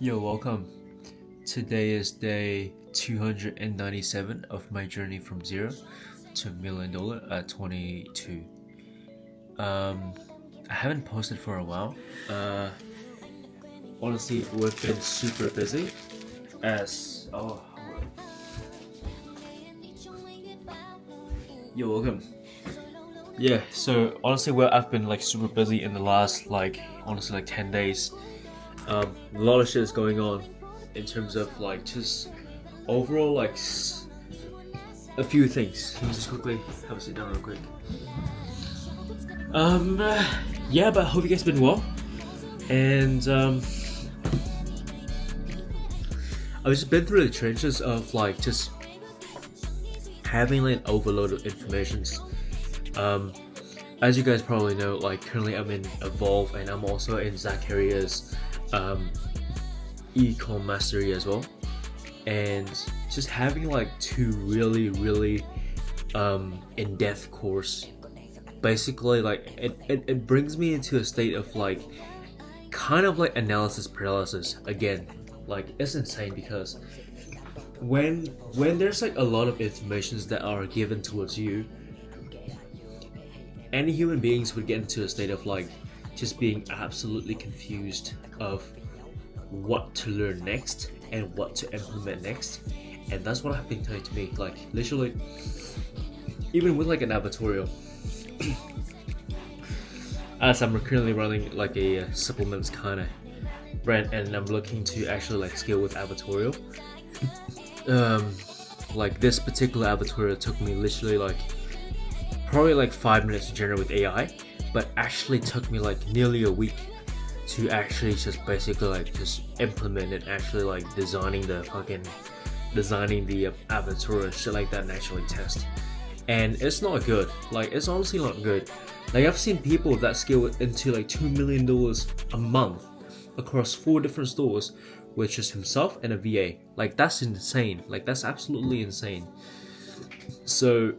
Yo, welcome. Today is day 297 of my journey from zero to $1 million at 22. I haven't posted for a while. Honestly, we've been super busy. Yo, welcome. Yeah, so honestly, I've been super busy in the last 10 days. A lot of shit is going on in terms of just overall a few things. Let me just quickly have a sit down real quick. Yeah, but I hope you guys been well. And I've just been through the trenches of just having an overload of informations. As you guys probably know, currently I'm in Evolve and I'm also in Zacharia's e-com mastery as well, and just having two really in-depth course, basically it brings me into a state of analysis paralysis again. It's insane because when there's a lot of informations that are given towards you, any human beings would get into a state of just being absolutely confused of what to learn next and what to implement next. And that's what happened to me, literally, even with an advertorial. As I'm currently running a supplements kind of brand, and I'm looking to actually scale with advertorial. This particular advertorial took me literally probably 5 minutes to generate with AI, but actually took me nearly a week to actually just basically just implement it, actually designing the advertorial and shit like that, and actually test. And it's not good. It's honestly not good. I've seen people that scale into $2 million a month across 4 different stores with just himself and a VA. That's insane. That's absolutely insane. So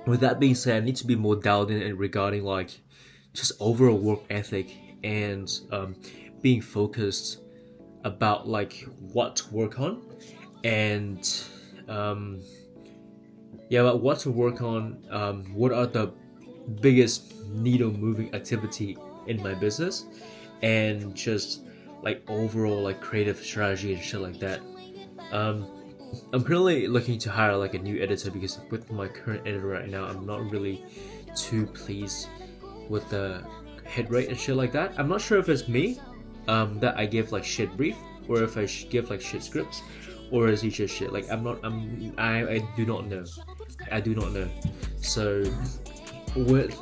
with that being said, I need to be more dialed in regarding just overall work ethic and being focused about what to work on, and about what to work on. What are the biggest needle moving activity in my business, and just overall creative strategy and shit like that. I'm currently looking to hire a new editor, because with my current editor right now, I'm not really too pleased with the hit rate and shit like that. I'm not sure if it's me that I give shit brief, or if I give shit scripts, or is he just shit. I do not know. I do not know. So with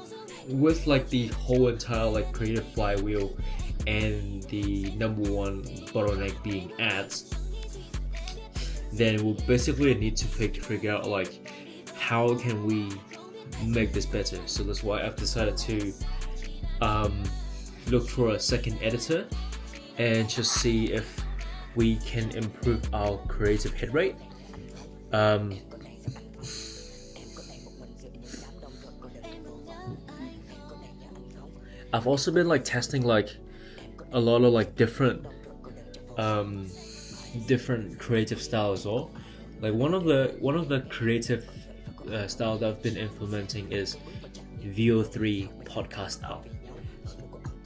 the whole entire creative flywheel, and the number one bottleneck being ads, then we'll basically need to figure out how can we make this better. So that's why I've decided to look for a second editor and just see if we can improve our creative hit rate. I've also been testing a lot of different creative styles as well. One of the creative styles that I've been implementing is VO3 podcast style,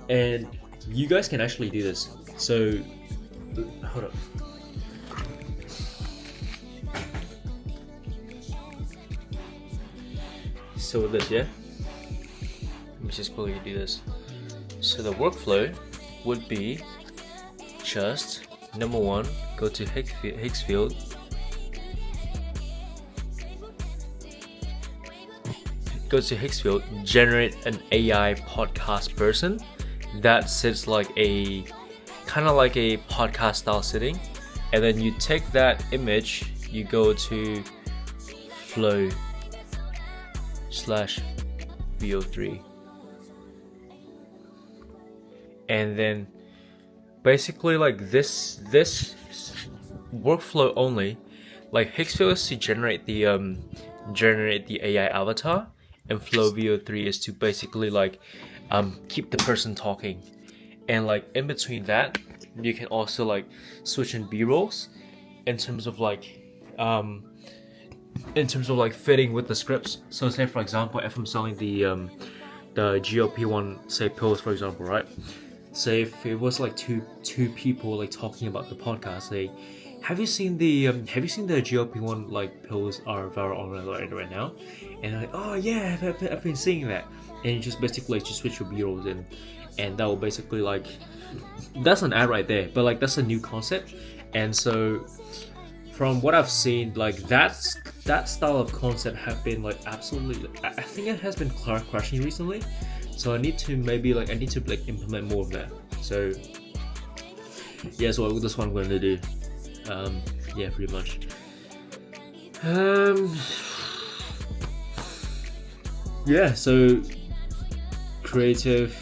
and you guys can actually do this. So hold up. So with this, yeah, let me just quickly do this. So the workflow would be just number 1, go to Hicksfield, generate an AI podcast person that sits a kind of a podcast style sitting, and then you take that image, you go to flow/VO3, and then basically this workflow only, Hicksfield is to generate the AI avatar, and Flow VO3 is to basically keep the person talking. and like in between that, you can also like switch in B-rolls in terms of like fitting with the scripts. So say for example, if I'm selling the GLP-1 say pills, for example, right? Say if it was like two people like talking about the podcast, say, have you seen the GLP-1 like pills are viral online right now? And I'm like, oh yeah, I've been seeing that. And you just basically like, just switch your B-rolls in, and that will basically like, that's an ad right there. But like that's a new concept, and so from what I've seen, like that style of concept have been like absolutely, I think it has been crushing recently. So I need to implement more of that. So yeah, so that's what I'm going to do. Yeah, pretty much. Yeah, so creative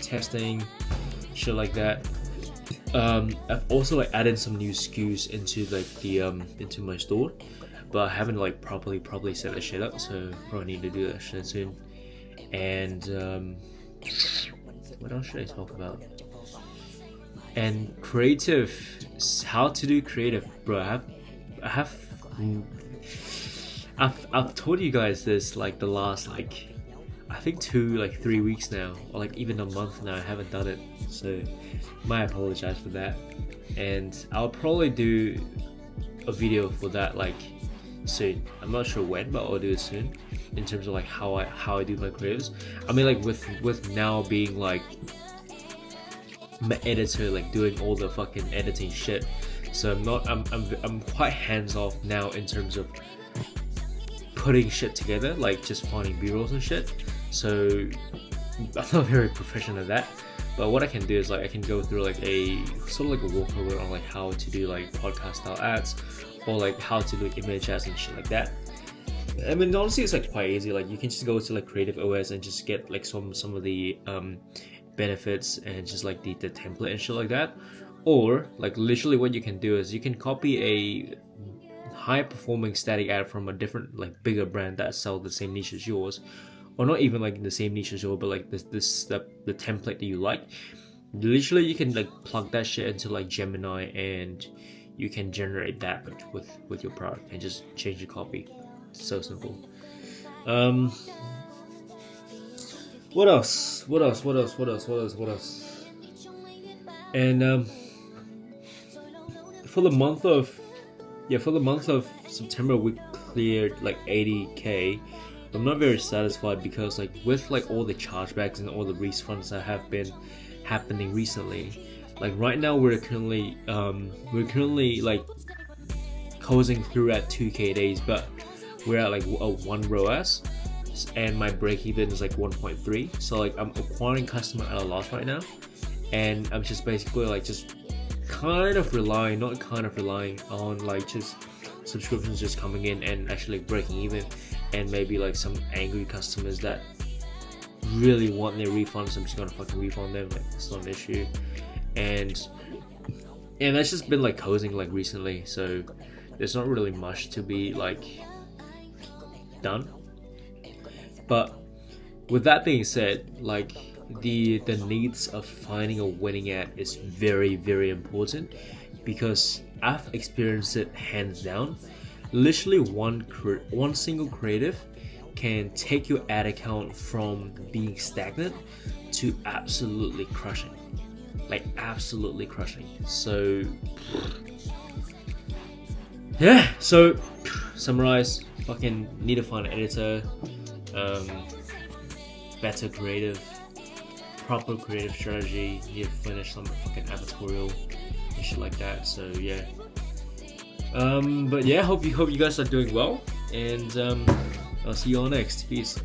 testing, shit like that. I've also like added some new SKUs into like the into my store, but I haven't like properly set that shit up, so probably need to do that shit soon. And what else should I talk about? And creative, how to do creative, bro. I've told you guys this like the last like I think 3 weeks now, or like even a month now. I haven't done it, so I apologize for that. And I'll probably do a video for that like soon. I'm not sure when, but I'll do it soon. In terms of like how I do my creatives. I mean, like with now being like my editor, like doing all the fucking editing shit. So I'm quite hands off now in terms of putting shit together, like just finding B-rolls and shit. So I'm not very professional at that. But what I can do is like I can go through like a sort of like a walkover on like how to do like podcast style ads, or like how to do image ads and shit like that. I mean, honestly, it's like quite easy. Like you can just go to like Creative OS and just get like some of the benefits and just like the template and shit like that. Or like literally what you can do is you can copy a high performing static ad from a different like bigger brand that sell the same niche as yours, or not even like the same niche as yours, but like the template that you like. Literally you can like plug that shit into like Gemini and you can generate that with your product and just change your copy. So simple. What else? And for the month of September, we cleared like 80k. I'm not very satisfied because like with like all the chargebacks and all the refunds that have been happening recently, like right now we're currently like closing through at 2k days, but we're at like a 1 ROAS, and my break even is like 1.3. So like I'm acquiring customer at a loss right now, and I'm just basically like just kind of relying on like just subscriptions just coming in and actually breaking even, and maybe like some angry customers that really want their refunds. I'm just gonna fucking refund them. Like it's not an issue, and that's just been like closing like recently. So there's not really much to be like done. But with that being said, like the needs of finding a winning ad is very, very important, because I've experienced it hands down. Literally one single creative can take your ad account from being stagnant to absolutely crushing. So yeah, so summarize, fucking need to find an editor, better creative, proper creative strategy, need to finish some fucking advertorial and shit like that. So yeah, but yeah, hope you guys are doing well, and I'll see you all next. Peace.